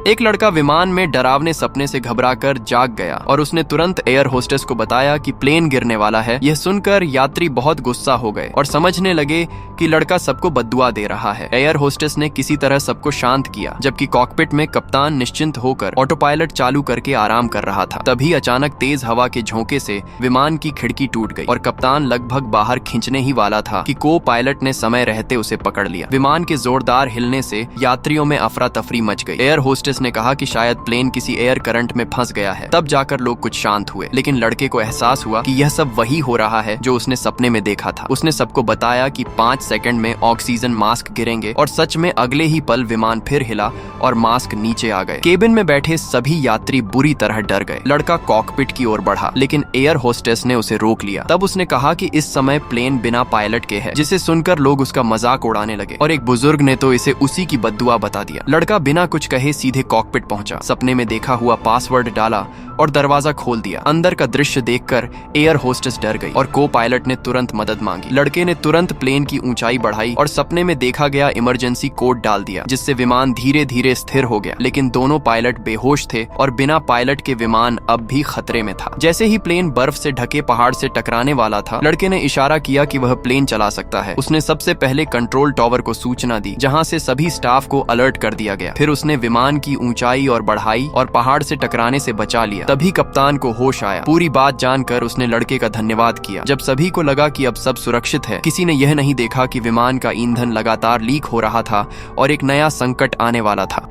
एक लड़का विमान में डरावने सपने से घबराकर जाग गया और उसने तुरंत एयर होस्टेस को बताया कि प्लेन गिरने वाला है। यह सुनकर यात्री बहुत गुस्सा हो गए और समझने लगे कि लड़का सबको बद्दुआ दे रहा है। एयर होस्टेस ने किसी तरह सबको शांत किया, जबकि कॉकपिट में कप्तान निश्चिंत होकर ऑटो पायलट चालू करके आराम कर रहा था। तभी अचानक तेज हवा के झोंके से विमान की खिड़की टूट गई और कप्तान लगभग बाहर खींचने ही वाला था कि को पायलट ने समय रहते उसे पकड़ लिया। विमान के जोरदार हिलने से यात्रियों में अफरा तफरी मच गई। एयर होस्टेस ने कहा कि शायद प्लेन किसी एयर करंट में फंस गया है। तब जाकर लोग कुछ शांत हुए, लेकिन लड़के को एहसास हुआ कि यह सब वही हो रहा है जो उसने सपने में देखा था। उसने सबको बताया कि 5 सेकंड में ऑक्सीजन मास्क गिरेंगे और सच में अगले ही पल विमान फिर हिला और मास्क नीचे आ गए। केबिन में बैठे सभी यात्री बुरी तरह डर गए। लड़का कॉकपिट की ओर बढ़ा, लेकिन एयर होस्टेस ने उसे रोक लिया। तब उसने कहा कि इस समय प्लेन बिना पायलट के है, जिसे सुनकर लोग उसका मजाक उड़ाने लगे और एक बुजुर्ग ने तो इसे उसी की बद्दुआ बता दिया। लड़का बिना कुछ कहे सीधे कॉकपिट पहुंचा, सपने में देखा हुआ पासवर्ड डाला और दरवाजा खोल दिया। अंदर का दृश्य देखकर एयर होस्टेस डर गई और को पायलट ने तुरंत मदद मांगी। लड़के ने तुरंत प्लेन की ऊंचाई बढ़ाई और सपने में देखा गया इमरजेंसी कोड डाल दिया, जिससे विमान धीरे धीरे स्थिर हो गया। लेकिन दोनों पायलट बेहोश थे और बिना पायलट के विमान अब भी खतरे में था। जैसे ही प्लेन बर्फ से ढके पहाड़ से टकराने वाला था, लड़के ने इशारा किया कि वह प्लेन चला सकता है। उसने सबसे पहले कंट्रोल टावर को सूचना दी, जहां से सभी स्टाफ को अलर्ट कर दिया गया। फिर उसने विमान की ऊंचाई और बढ़ाई और पहाड़ से टकराने से बचा लिया। तभी कप्तान को होश आया। पूरी बात जानकर उसने लड़के का धन्यवाद किया। जब सभी को लगा कि अब सब सुरक्षित है, किसी ने यह नहीं देखा कि विमान का ईंधन लगातार लीक हो रहा था और एक नया संकट आने वाला था।